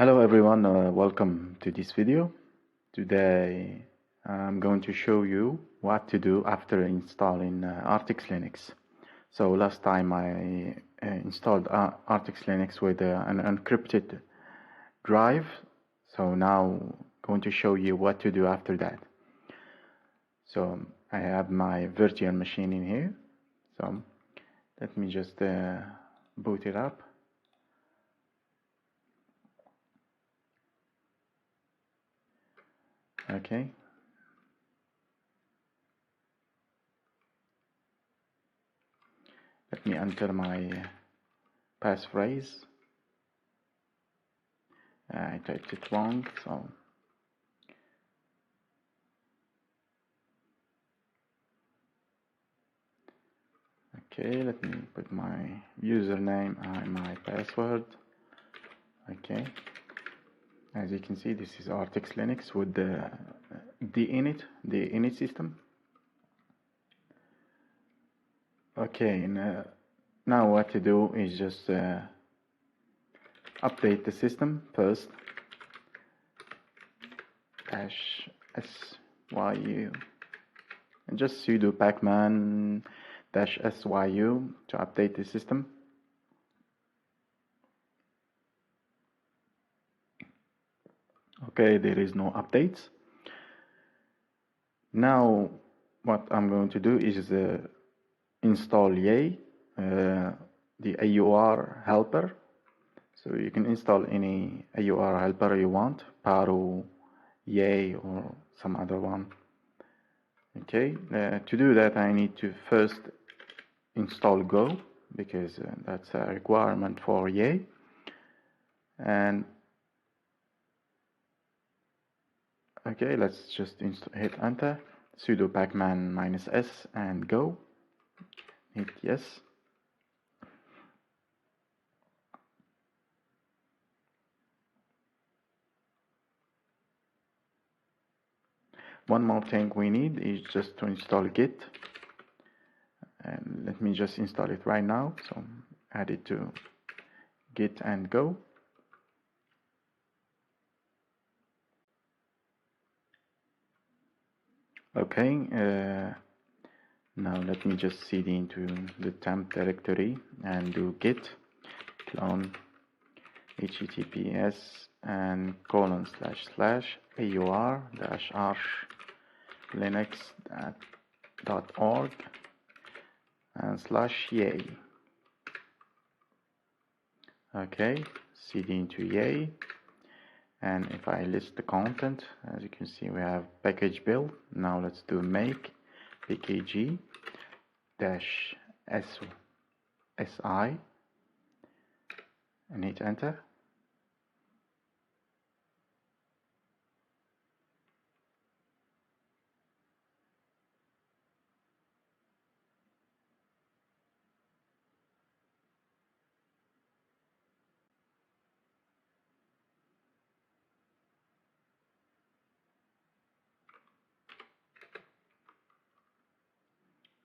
Hello everyone, welcome to this video. Today I'm going to show you what to do after installing Artix Linux. So last time I installed Artix Linux with an encrypted drive. So now going to show you what to do after that. So I have my virtual machine in here. So let me just boot it up. Okay. Let me enter my passphrase. I typed it wrong, so okay, let me put my username and my password. Okay, as you can see, this is Artix Linux with the init system. Okay, now what to do is just update the system first. -syu and just sudo pacman -syu to update the system. Okay, there is no updates. Now what I'm going to do is install Yay, the AUR helper. So you can install any AUR helper you want, Paro, Yay, or some other one. Okay, to do that I need to first install Go, because that's a requirement for Yay. And okay, let's just hit enter, sudo pacman -s and go, hit yes. One more thing we need is just to install Git, and let me just install it right now. So add it to Git and go. Okay, now let me just cd into the temp directory and do git clone https and /aur-arch-linux.org and /yay. Okay, cd into yay, and if I list the content, as you can see we have package build. Now let's do make pkg -si and hit enter.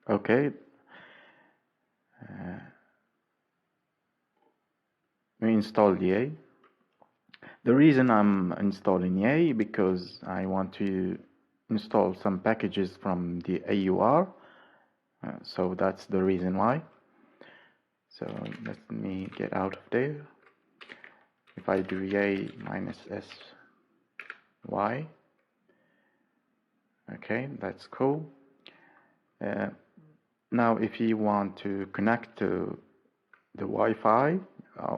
Okay, we installed Yay. The reason I'm installing Yay because I want to install some packages from the AUR, so that's the reason why. So let me get out of there. If I do Yay -sy, okay, that's cool. Now if you want to connect to the Wi-Fi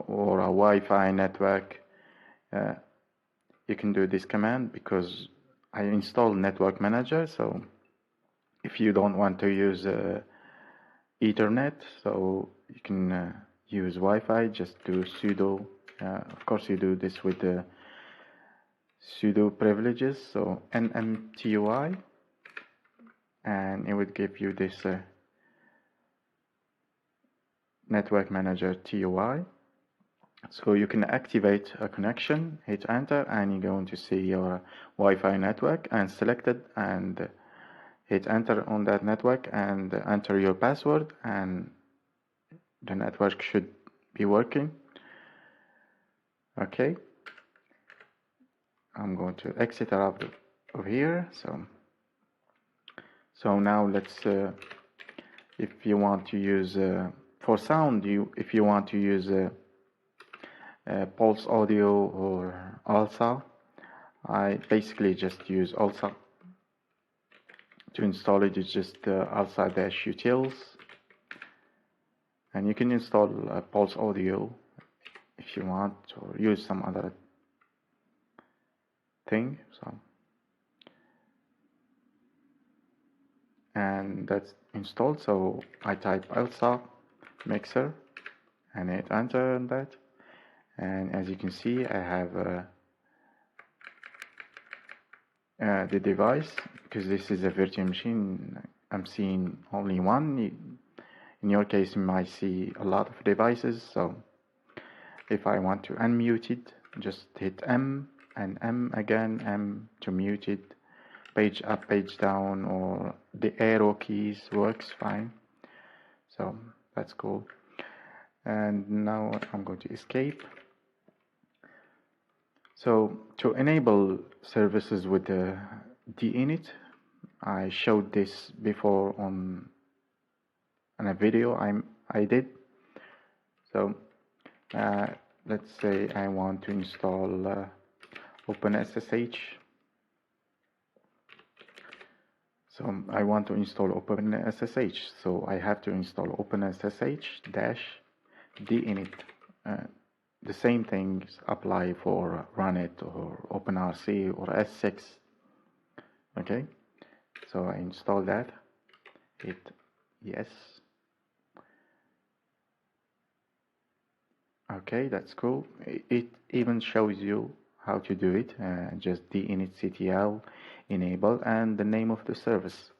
or a Wi-Fi network, you can do this command, because I installed Network Manager. So if you don't want to use Ethernet, so you can use Wi-Fi, just do sudo. Of course you do this with the sudo privileges, so nmtui, and it would give you this Network Manager TUI. So you can activate a connection, hit enter, and you're going to see your Wi-Fi network, and select it and hit enter on that network and enter your password, and the network should be working. Okay, I'm going to exit out of here. So now let's if you want to use for sound, if you want to use Pulse Audio or ALSA, I basically just use ALSA. To install it, it's just ALSA-utils, and you can install Pulse Audio if you want, or use some other thing. And that's installed. So I type ALSA mixer and hit enter on that, and as you can see, I have the device, because this is a virtual machine. I'm seeing only one. In your case, you might see a lot of devices. So if I want to unmute it, just hit M and M again, M to mute it. Page up, page down, or the arrow keys works fine. So that's cool. And now I'm going to escape. So to enable services with the dinit, I showed this before on a video I did. So let's say I want to install OpenSSH. So I want to install OpenSSH. So I have to install OpenSSH-dinit. The same things apply for Runit or OpenRC or S6. Okay, so I install that. Hit yes. Okay, that's cool. It even shows you how to do it. Just dinitctl enable and the name of the service.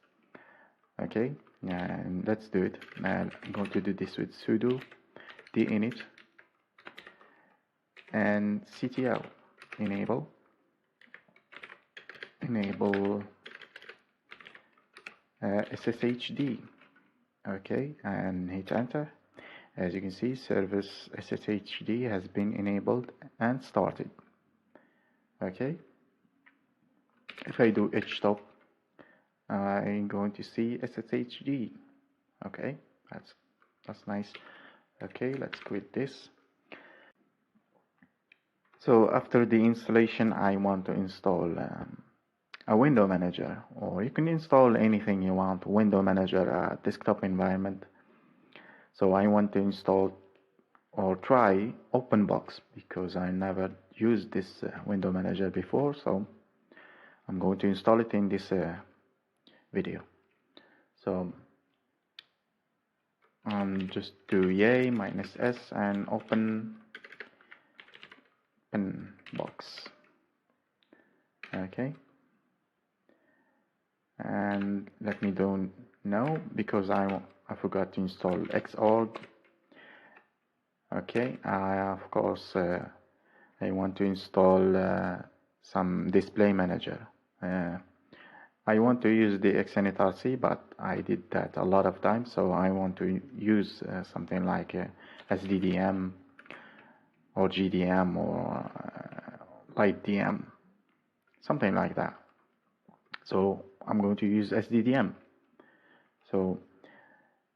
Okay, and let's do it. And I'm going to do this with sudo dinit and ctl enable sshd. Okay, and hit enter. As you can see, service sshd has been enabled and started. Okay, if I do htop, I'm going to see sshd. Okay, that's nice. Okay, let's quit this. So after the installation, I want to install a window manager, or you can install anything you want. Window manager, desktop environment. So I want to install or try OpenBox, because I never used this window manager before. So I'm going to install it in this video. So just do yay -s and open OpenBox. Okay, and let me don't know, because I forgot to install Xorg. Okay, of course I want to install some display manager. I want to use the XNetRC, but I did that a lot of times, so I want to use something like SDDM or GDM or LightDM, something like that. So I'm going to use SDDM. So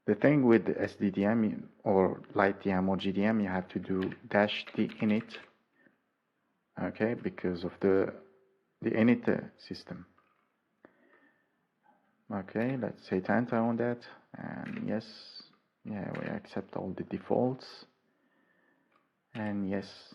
the thing with SDDM or LightDM or GDM, you have to do -dinit, okay, because of the init system. Okay, let's hit enter on that, and yes, yeah, we accept all the defaults, and yes.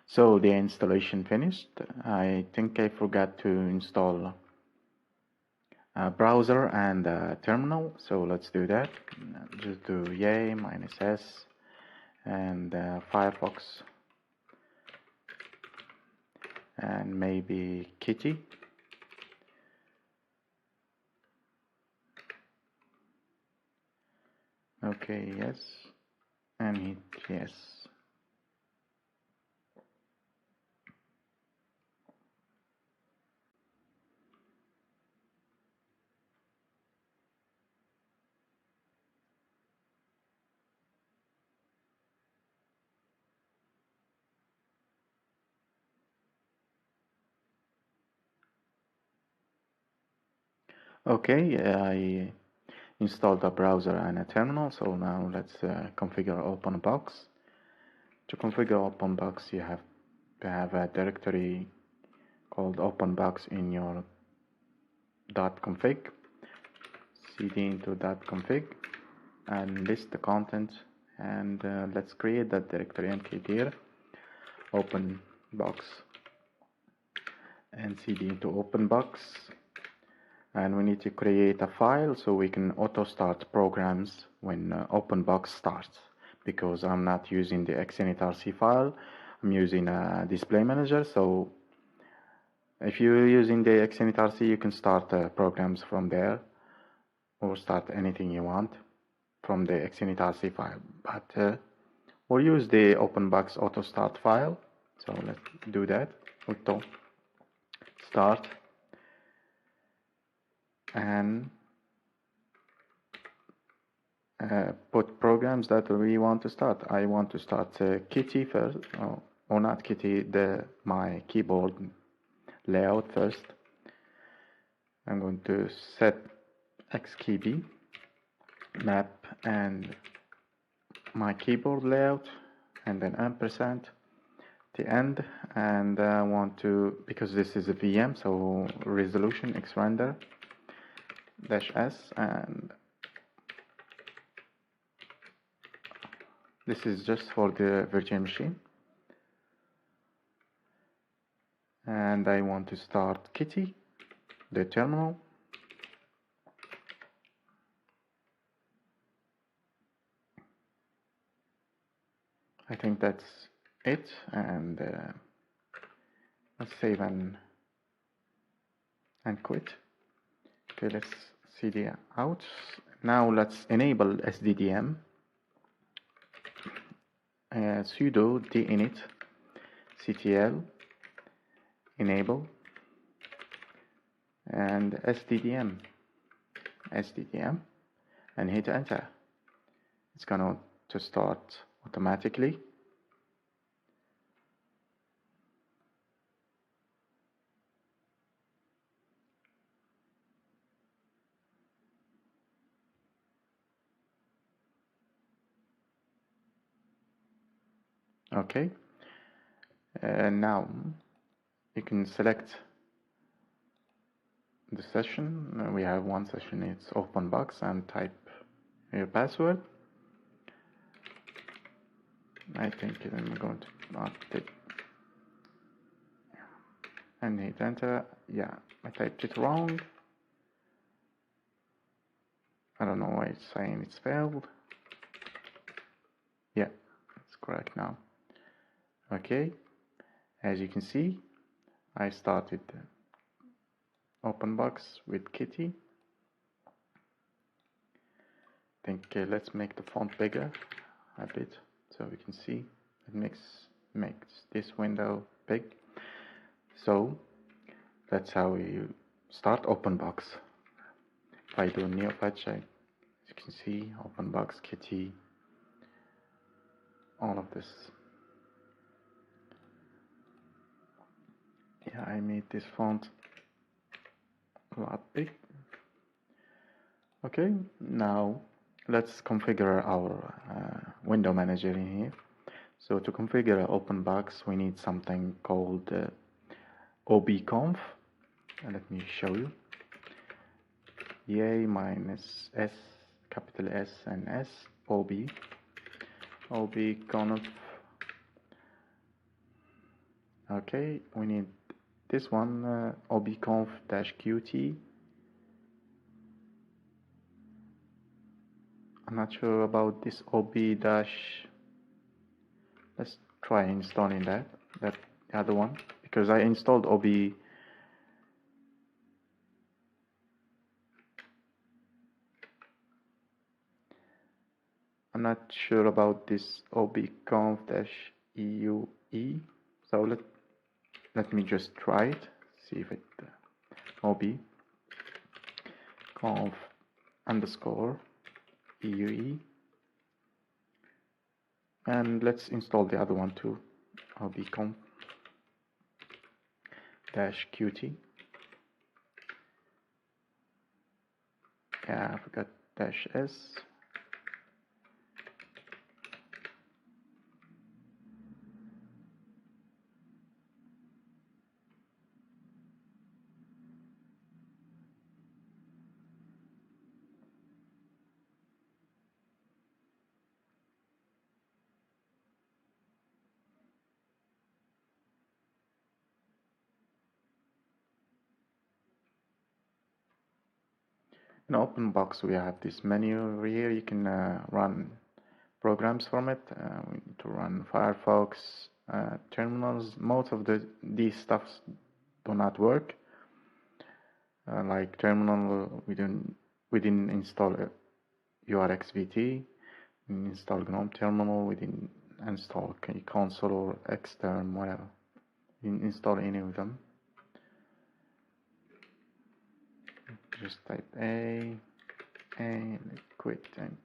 So the installation finished. I think I forgot to install a browser and a terminal, so let's do that. Just do yay -s and Firefox and maybe Kitty. Okay, yes, and hit yes. Okay, I installed a browser and a terminal, so now let's configure OpenBox. To configure OpenBox, you have to have a directory called OpenBox in your .config. cd into .config and list the content, and let's create that directory and click here OpenBox and cd into OpenBox. And we need to create a file so we can auto start programs when OpenBox starts, because I'm not using the xinit.rc file, I'm using a display manager. So if you're using the xinit.rc, you can start programs from there or start anything you want from the xinit.rc file, but we'll use the OpenBox auto start file. So let's do that. Auto start, and put programs that we want to start. I want to start Kitty first, or not Kitty, my keyboard layout first. I'm going to set xkb map and my keyboard layout, and then ampersand the end, and I want to, because this is a VM, so resolution xrender -s, and this is just for the virtual machine. And I want to start Kitty, the terminal. I think that's it, and let's save and quit. Okay, let's cd out. Now let's enable SDDM. Sudo dinit ctl enable and SDDM, and hit enter. It's going to start automatically. Okay, now you can select the session. We have one session, it's OpenBox, and type your password. I think I'm going to not it and hit enter. Yeah, I typed it wrong. I don't know why it's saying it's failed. Yeah, it's correct now. Okay, as you can see, I started OpenBox with Kitty. I think let's make the font bigger a bit so we can see. It makes this window big. So that's how you start OpenBox. If I do neofetch, as you can see, OpenBox, Kitty, all of this. Yeah, I made this font a lot big. Okay, now let's configure our window manager in here. So to configure OpenBox, we need something called obconf. Let me show you. Yay minus S, capital S and S, obconf. Okay, we need this one, obconf-qt. I'm not sure about this let's try installing that other one, because I installed ob. I'm not sure about this obconf-eue, so let me just try it, see if it obconf_eue, and let's install the other one too, obconf-qt. Yeah, I forgot -s. In OpenBox, we have this menu over here. You can run programs from it. We need to run Firefox, terminals. Most of these stuffs do not work. Like terminal, we didn't install URXVT. We install GNOME terminal. We didn't install console or Xterm, whatever. We didn't install any of them. Just type A quit and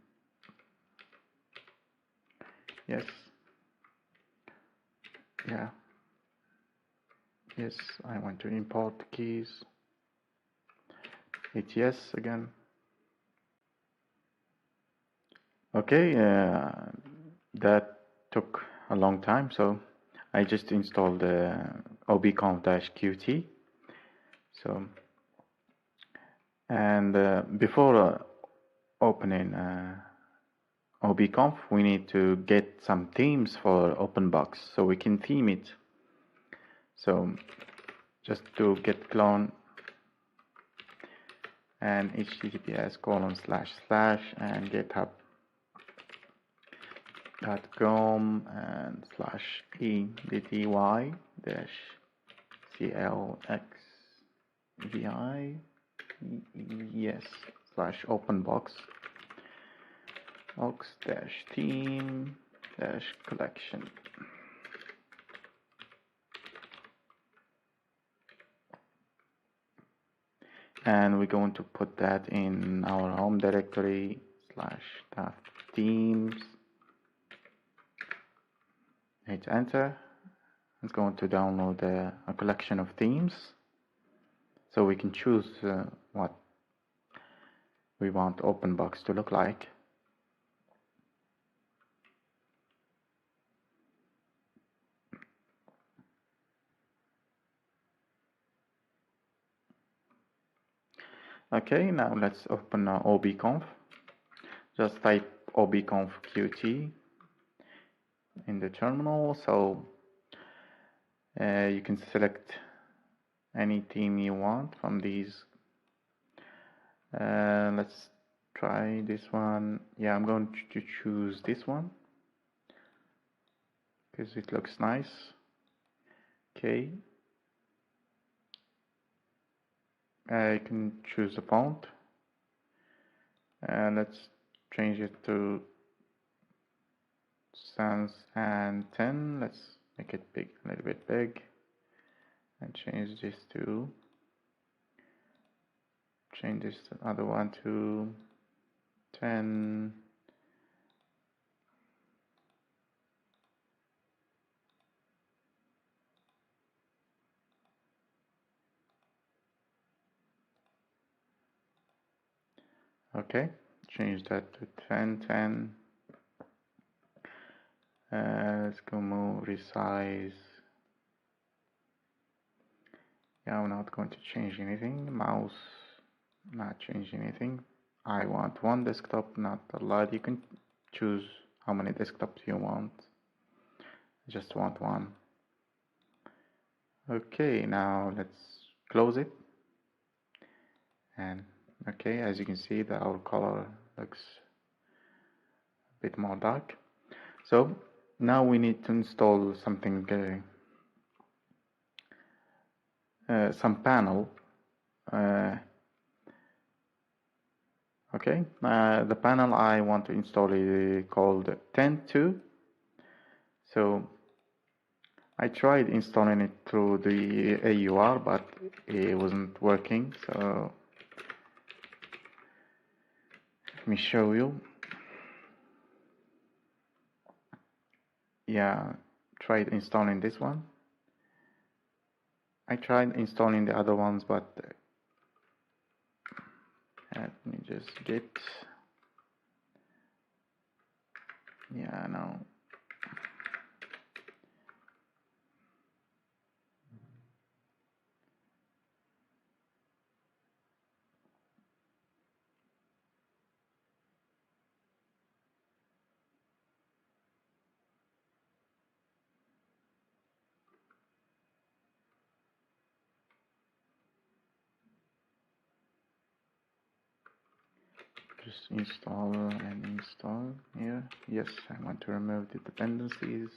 yes, yeah, yes, I want to import the keys. Hit yes again. Okay, that took a long time, so I just installed obconf-qt. So, and before opening obconf, we need to get some themes for OpenBox so we can theme it. So just do git clone and https:// and github.com and /edy-clxvi yes /openbox ox-theme-collection. And we're going to put that in our home directory /themes. Hit enter. It's going to download a collection of themes, so we can choose what we want OpenBox to look like. Okay, now let's open obconf. Just type obconf-qt in the terminal. So you can select any theme you want from these. Let's try this one. Yeah, I'm going to choose this one because it looks nice. Okay. You can choose a font. Let's change it to Sans and 10. Let's make it big, a little bit big, and change this to other one to 10. Okay, change that to 10. Let's go move, resize. Yeah, I'm not going to change anything. Mouse, not change anything. I want one desktop, not a lot. You can choose how many desktops you want. I just want one. Okay, now let's close it. And okay, as you can see, our color looks a bit more dark. So now we need to install something, some panel. Okay, the panel I want to install is called 10.2. So I tried installing it through the AUR, but it wasn't working. So let me show you. Yeah, tried installing this one. I tried installing the other ones, but let me just git. Yeah, no. Just install and install here. Yes, I want to remove the dependencies.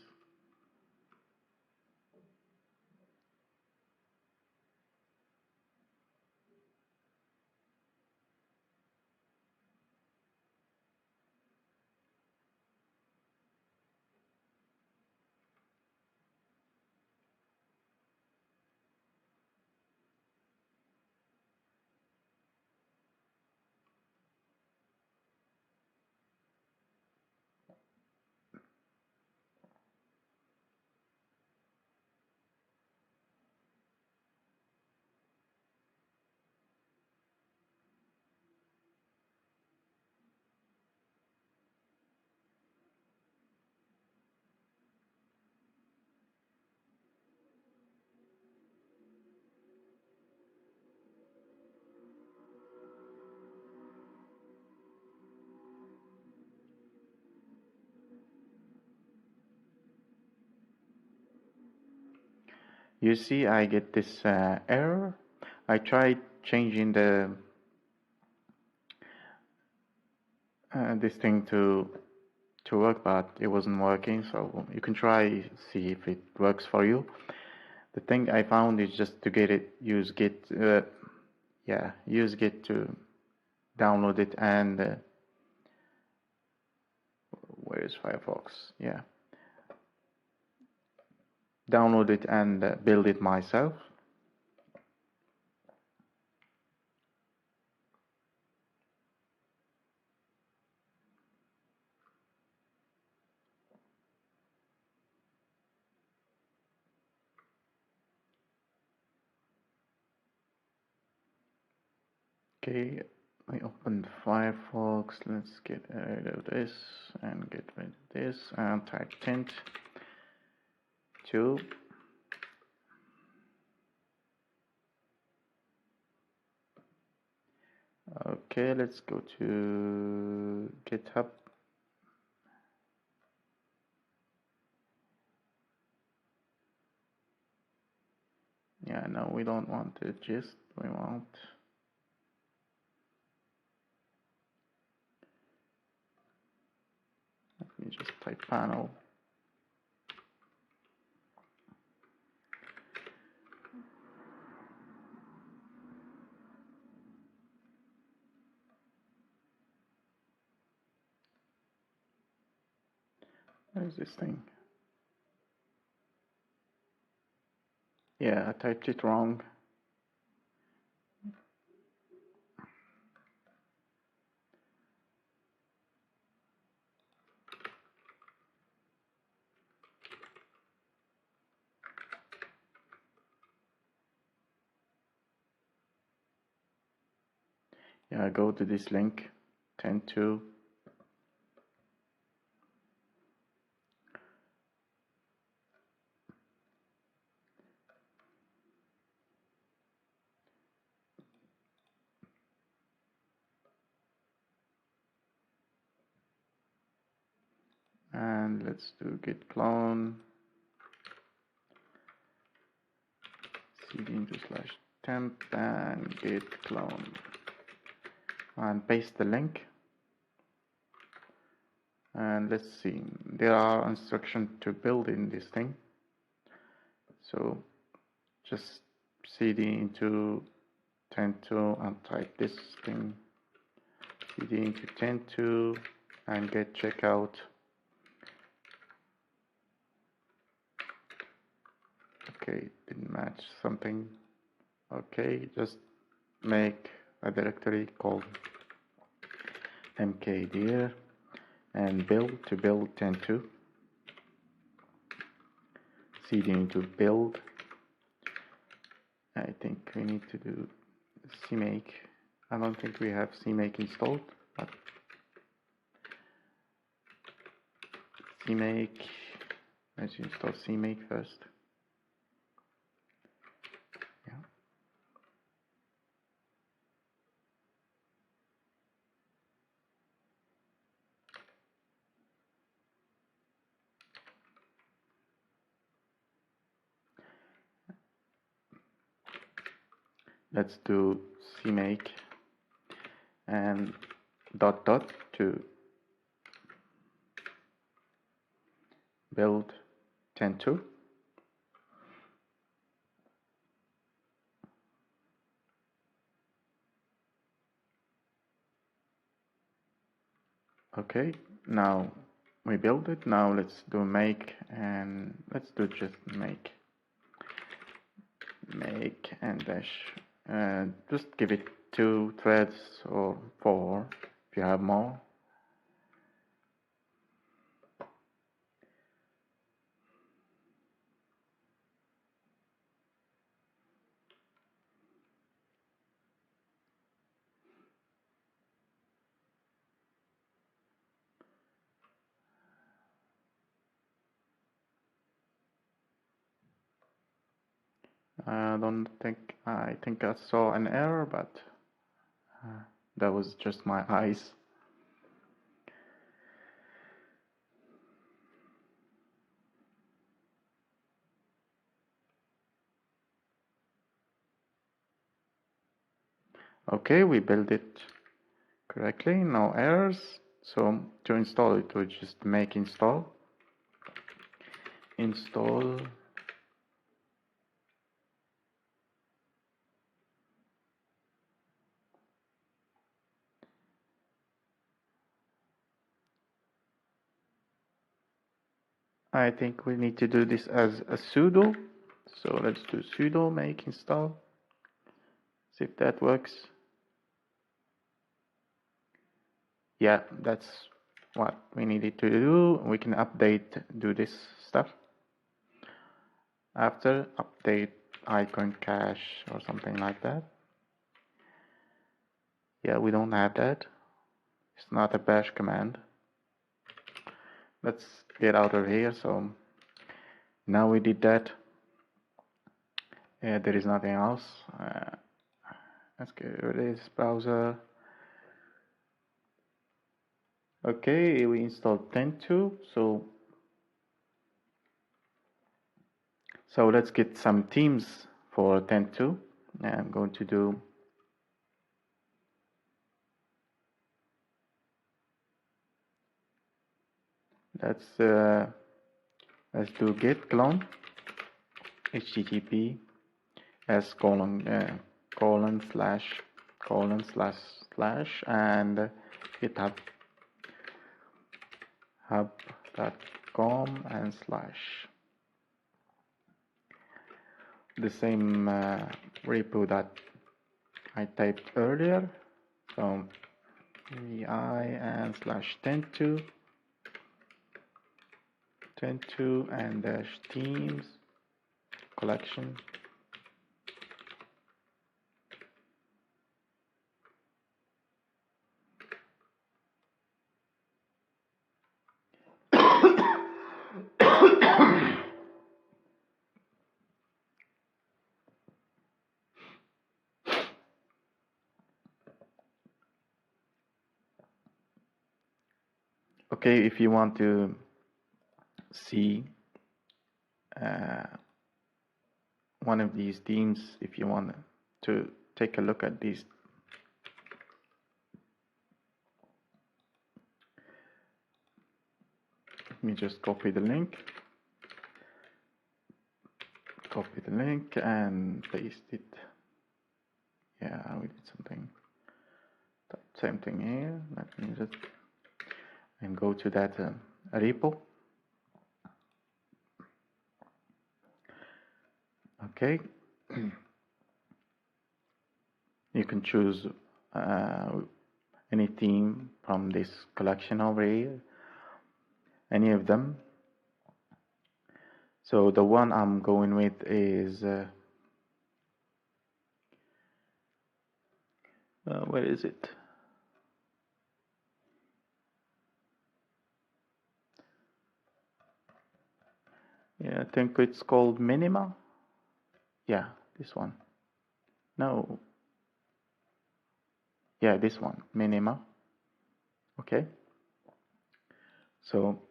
You see, I get this error. I tried changing the this thing to work, but it wasn't working. So you can try see if it works for you. The thing I found is just to get it, use Git. Use Git to download it and where is Firefox? Yeah, download it and build it myself. Okay, I opened Firefox. Let's get rid of this and get rid of this and type tint 2. Okay, let's go to GitHub. Yeah, no, we don't want the gist. We want let me just type panel. Where's this thing? Yeah, I typed it wrong. Yeah, go to this link, 10.2. And let's do git clone, cd into /temp and git clone. And paste the link. And let's see, there are instructions to build in this thing. So just cd into 10.2 and type this thing, cd into 10.2 and get checkout. Okay, didn't match something. Okay, just make a directory called mkdir and build to build 10.2. cd into build. I think we need to do cmake I don't think we have CMake installed, but CMake, let's install CMake first. Yeah. Let's do CMake and dot to build 10.2. Okay, now we build it. Now let's do make, and let's do just make and dash. Just give it 2 threads or 4 if you have more. I think I saw an error, but that was just my eyes. Okay, we built it correctly, no errors. So to install it, we just make install. I think we need to do this as a sudo. So let's do sudo make install. See if that works. Yeah, that's what we needed to do. We can do this stuff. After update icon cache or something like that. Yeah, we don't have that. It's not a bash command. Let's get out of here. So now we did that. There is nothing else. Let's get rid of this browser. Okay, we installed 10.2. So let's get some themes for 10.2. I'm going to do let's do git clone http s colon slash and github hub.com and slash the same repo that I typed earlier. So vi and slash 10.2 and dash themes collection. Okay, if you want to see one of these themes, if you want to take a look at these, let me just copy the link and paste it. Yeah, we did something. Same thing here. Let me just and go to that repo. Okay. You can choose any theme from this collection over here, any of them. So the one I'm going with is Where is it? Yeah, I think it's called minima. Yeah, this one. No. Yeah, this one, minima. Okay. So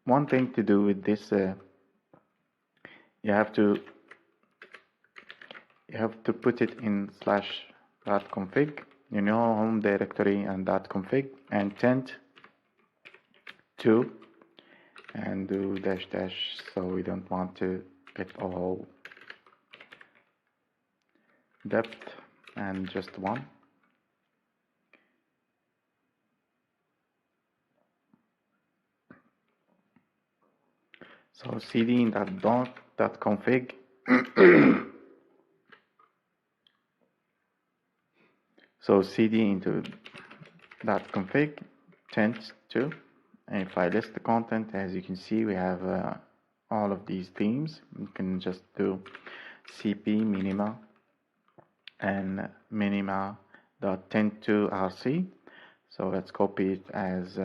one thing to do with this, you have to put it in /.config, home directory and .config, and tent to, and do -- so we don't want to get all depth, and just one. So cd in .config so cd into .config tent to, and if I list the content, as you can see, we have all of these themes. You can just do cp minima and minima.tent to rc. So let's copy it as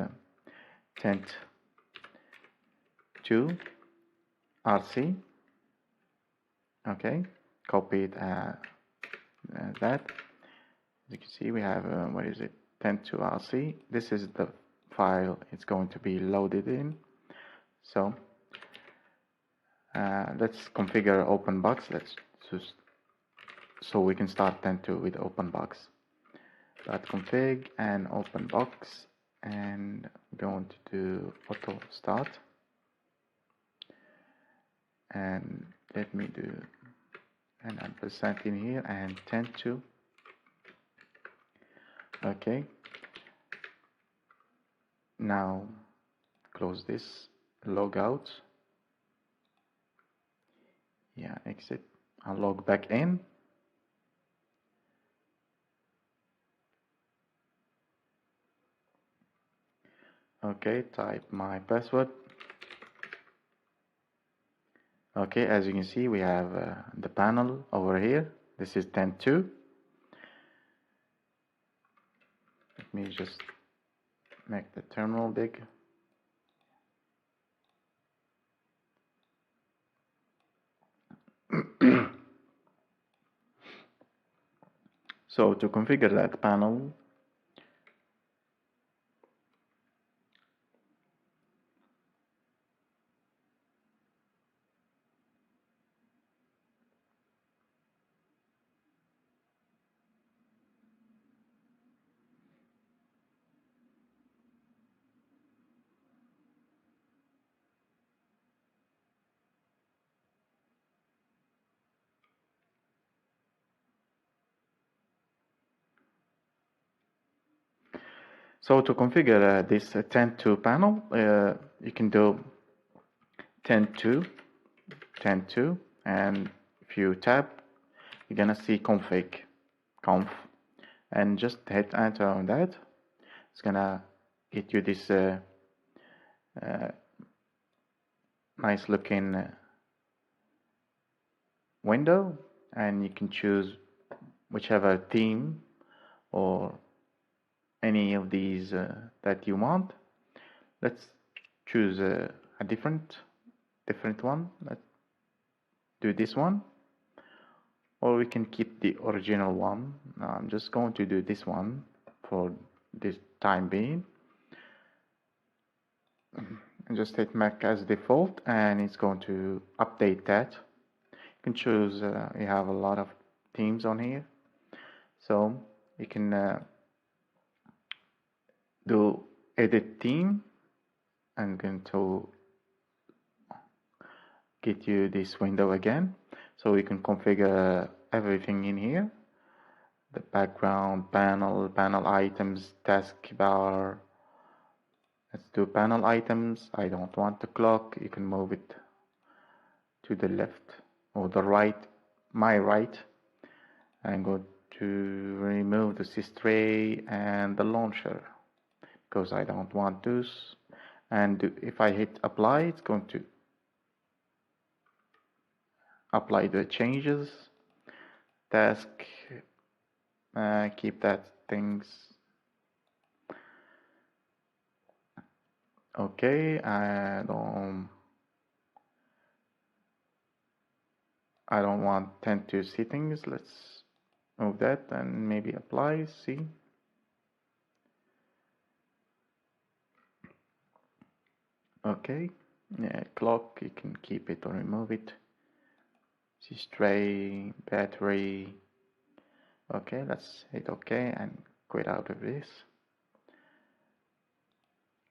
tent to rc. Okay, copy it as that. As you can see, we have what is it, tent to rc. This is the file it's going to be loaded in. So let's configure OpenBox. Let's just, so we can start tent to with OpenBox. .config and OpenBox, and I'm going to do auto start, and let me do an ampersand in here and tent to. Okay, now close this, log out, yeah, exit, I'll log back in. Okay, type my password. Okay, as you can see, we have the panel over here. This is tent to. Let me just make the terminal big. So to configure that panel, this tent to panel, you can do tent to, and if you tab, you're gonna see conf, and just hit enter on that. It's gonna get you this nice looking window, and you can choose whichever theme or any of these that you want. Let's choose a different one. Let's do this one, or we can keep the original one. I'm just going to do this one for this time being, and just hit Mac as default, and it's going to update that. You can choose, you have a lot of themes on here, so you can do edit theme, and going to get you this window again, so we can configure everything in here: the background, panel items, taskbar. Let's do panel items. I don't want the clock. You can move it to the left or the right, my right. I'm going to remove the sys-tray and the launcher because I don't want those. And if I hit apply, it's going to apply the changes, task, keep that things. Okay, I don't want 10.2 settings. Let's move that and maybe apply, see. Okay, yeah, clock, you can keep it or remove it. See, stray, battery. Okay, let's hit OK and quit out of this.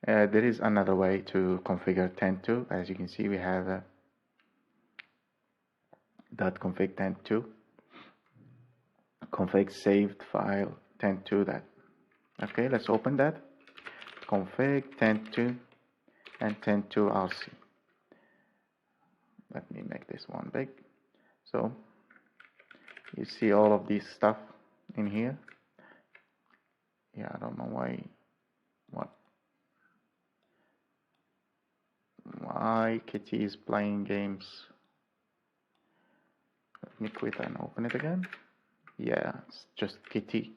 There is another way to configure 10.2. As you can see, we have .config 10.2, config saved file 10.2 that. Okay, let's open that. Config 10.2 and 10.2 RC. Let me make this one big. So you see all of this stuff in here. Yeah, I don't know why Kitty is playing games. Let me quit and open it again. Yeah, it's just Kitty.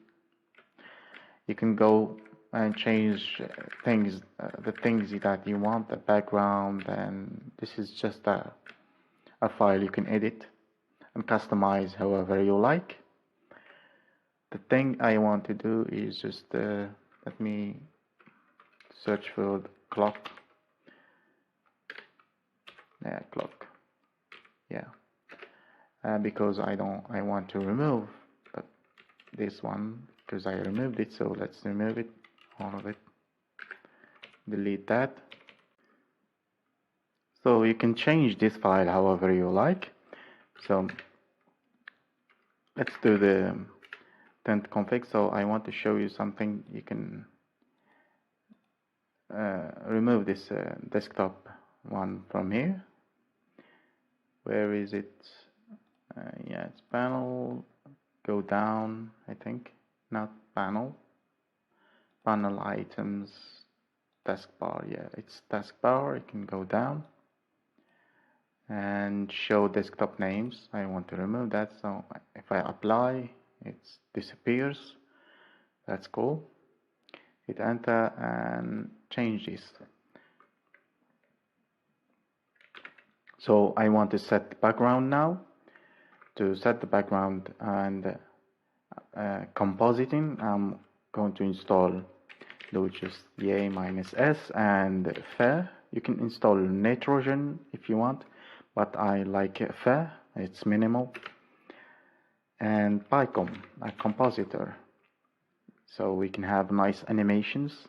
You can go and change things, the things that you want, the background, and this is just a file you can edit and customize however you like. The thing I want to do is just let me search for the clock. Yeah, clock. Yeah, because I want to remove this one because I removed it. So let's remove it, all of it. Delete that. So you can change this file however you like. So let's do the 10th config. So I want to show you something. You can remove this desktop one from here. Where is it? Yeah, it's panel. Go down, I think. Not panel. Panel items. Taskbar. Yeah, it's taskbar. You can go down and show desktop names. I want to remove that. So if I apply, it disappears. That's cool. Hit enter and change this. So I want to set the background now. To set the background and compositing, I'm going to install just -s and fair. You can install nitrogen if you want, but I like fair. It's minimal. And PyCom, a compositor, so we can have nice animations.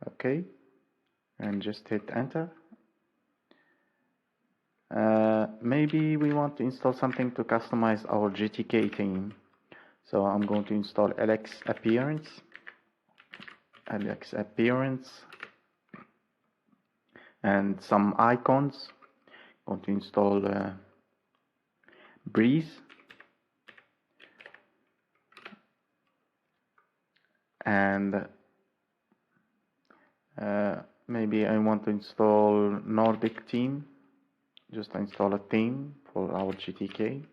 Okay, and just hit enter. Maybe we want to install something to customize our GTK theme. So I'm going to install LX Appearance. And some icons. I'm going to install Breeze. And maybe I want to install Nordic theme. Just install a theme for our GTK.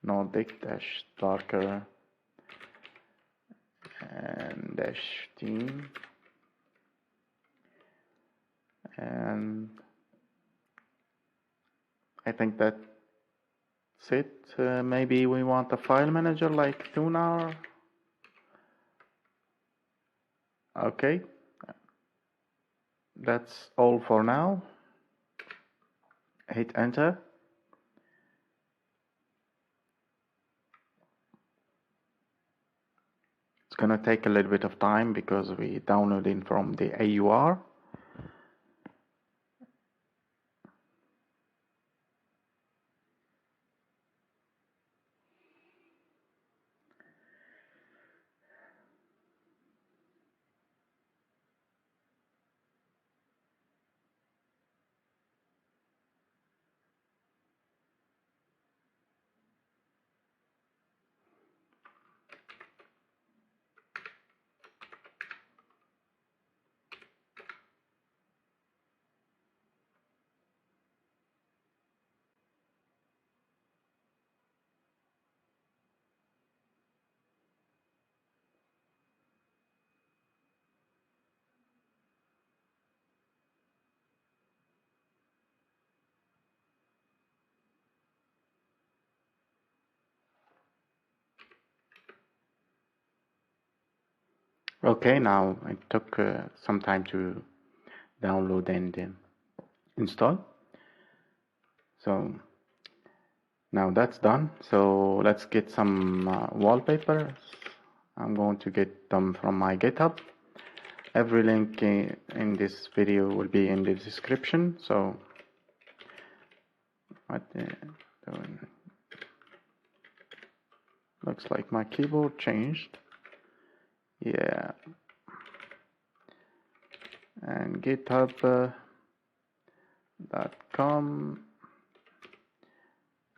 Nordic dash darker and dash theme. And I think that's it. Maybe we want a file manager like Tunar. Okay, that's all for now. Hit enter. It's gonna take a little bit of time because we downloaded from the AUR. Okay, now it took some time to download and install. So now that's done. So let's get some wallpapers. I'm going to get them from my GitHub. Every link in this video will be in the description. So what doing? Looks like my keyboard changed. Yeah. And github.com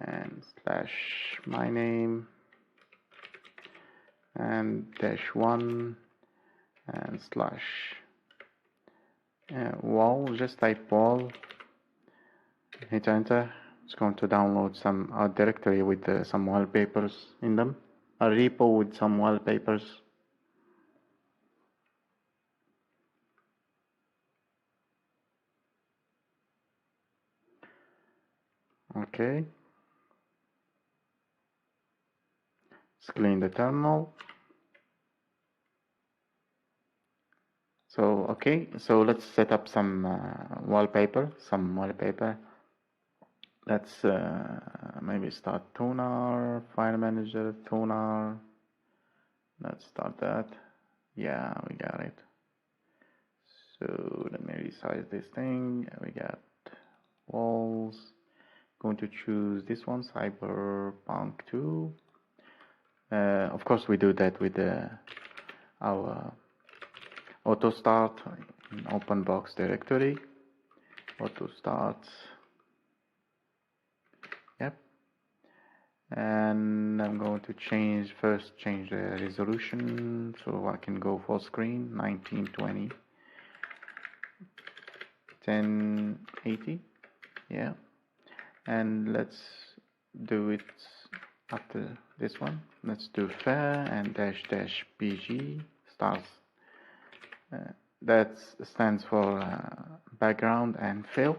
and slash my name and -1 and slash wall. Just type wall, hit enter. It's going to download some directory with some wallpapers in them, a repo with some wallpapers. Okay, let's clean the terminal. So okay, so let's set up some wallpaper. Let's maybe start toner, file manager, toner. Let's start that. Yeah, we got it. So let me resize this thing. We got walls. Going to choose this one, Cyberpunk 2. Of course, we do that with our auto start in OpenBox directory. Auto start. Yep. And I'm going to change the resolution so I can go full screen, 1920, 1080. Yeah. And let's do it after this one. Let's do fair and -pg stars. That stands for background and fill.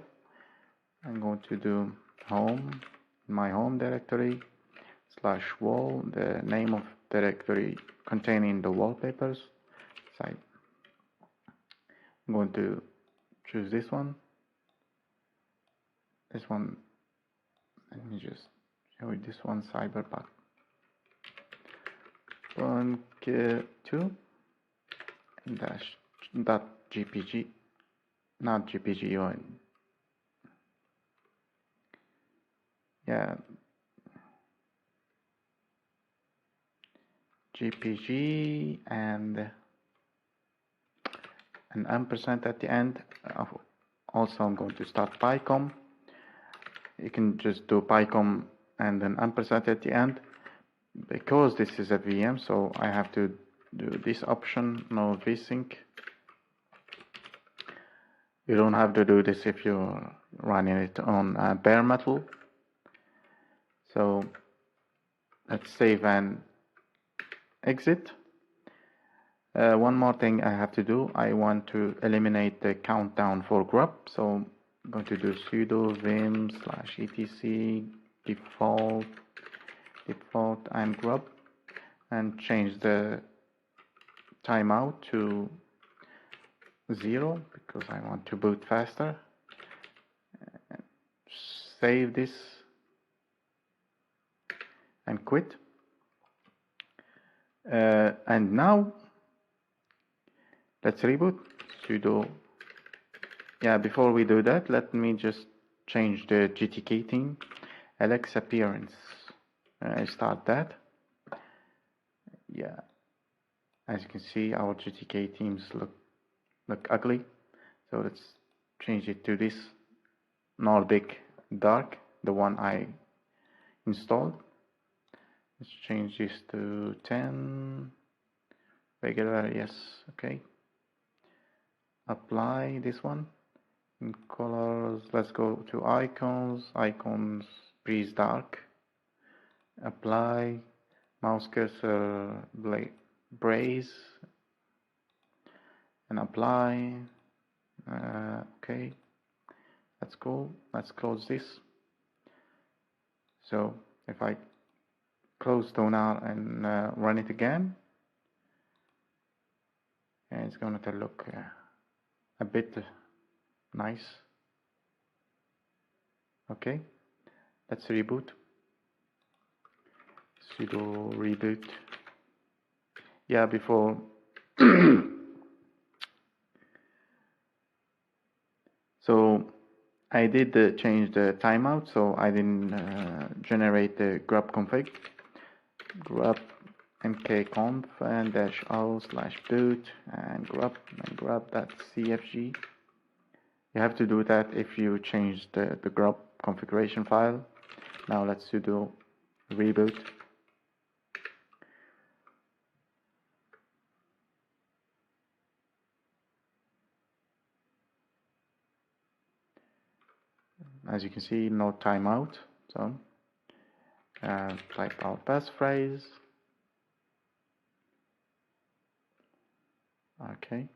I'm going to do home, my home directory, /wall, the name of directory containing the wallpapers site. I'm going to choose this one. This one, let me just show you this one, Cyberpunk 2 -.gpg, not GPG or yeah, GPG and an ampersand at the end. Also, I'm going to start PyCom. You can just do PyCom and an ampersand at the end. Because this is a VM, so I have to do this option, no vsync. You don't have to do this if you're running it on bare metal. So let's save and exit. One more thing I have to do, I want to eliminate the countdown for grub. So I'm going to do sudo vim /etc default and grub and change the timeout to 0 because I want to boot faster. Save this and quit. And now let's reboot. Sudo. Yeah, before we do that, let me just change the GTK theme. Alex appearance. I start that. Yeah. As you can see, our GTK themes look ugly. So let's change it to this Nordic dark, the one I installed. Let's change this to 10. Regular, yes, okay. Apply this one. In colors, let's go to icons. Icons, breeze dark. Apply. Mouse cursor, braze. And apply. Okay. That's cool. Let's close this. So if I close toner and run it again, and it's going to look a bit nice. Okay, let's reboot. Sudo reboot. Yeah, before so I did change the timeout, so I didn't generate the grub config. Grub mkconf and -o/boot and grub.cfg. You have to do that if you change the grub configuration file. Now let's sudo reboot. As you can see, no timeout. So type our passphrase. Okay.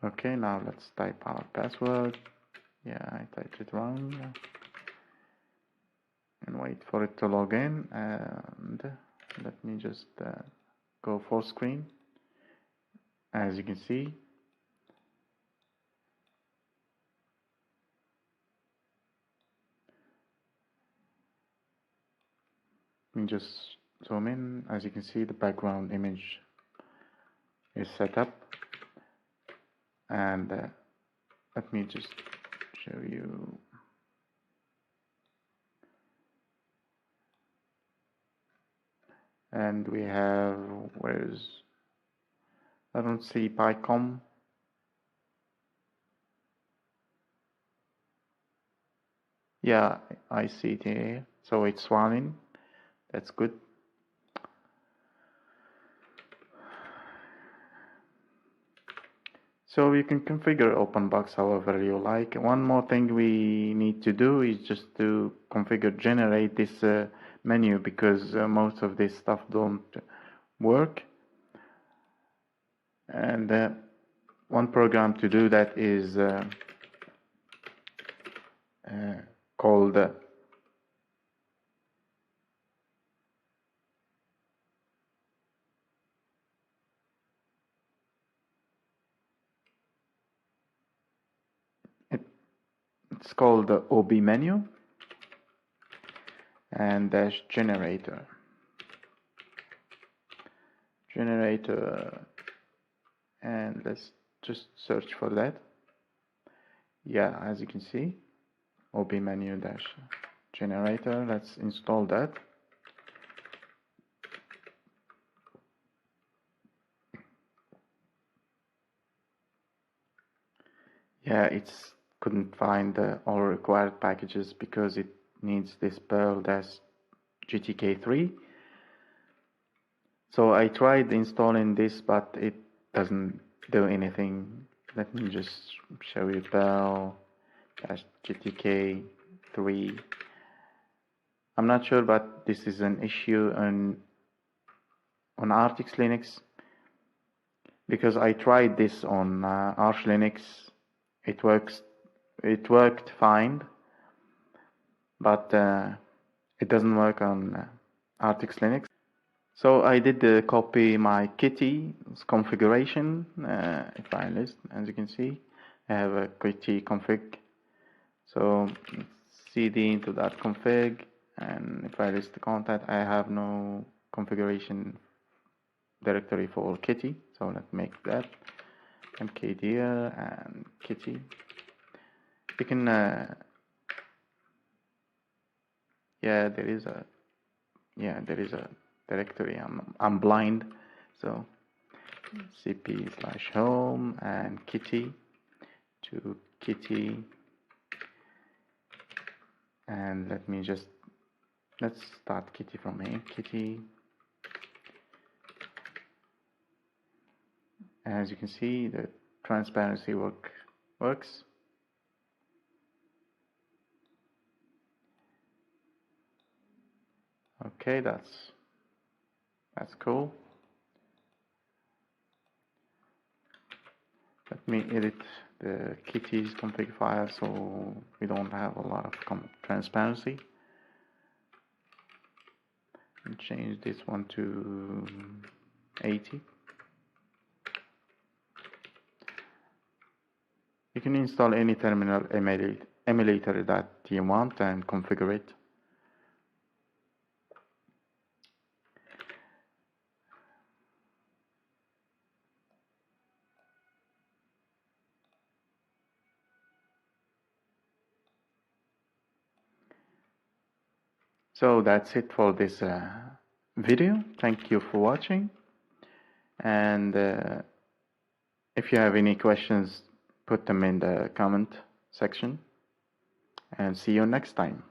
Okay, now let's type our password. Yeah, I typed it wrong. And wait for it to log in. And let me just go full screen. As you can see, let me just zoom in. As you can see, the background image is set up. And let me just show you. And we have, I don't see PyCom. Yeah, I see it here. So it's running. That's good. So you can configure OpenBox however you like. One more thing we need to do is just to generate this menu, because most of this stuff don't work. And one program to do that is called it's called the OB menu and -generator. And let's just search for that. Yeah, as you can see, OB menu -generator. Let's install that. Yeah, it's couldn't find all required packages because it needs this Perl-GTK3. So I tried installing this, but it doesn't do anything. Let me just show you Perl-GTK3. I'm not sure, but this is an issue on Artix Linux, because I tried this on Arch Linux. It worked fine, but it doesn't work on Artix Linux. So I did copy my Kitty's configuration file list. As you can see, I have a Kitty config. So cd into that config, and if I list the content, I have no configuration directory for Kitty. So let's make that mkdir and Kitty. You can there is a directory. I'm blind, so cp/home and Kitty to Kitty, and let's start Kitty from here. Kitty. As you can see, the transparency works. Okay, that's cool. Let me edit the Kitty's config file so we don't have a lot of transparency. change this one to 80. You can install any terminal emulator that you want and configure it. So that's it for this video. Thank you for watching, and if you have any questions, put them in the comment section, and see you next time.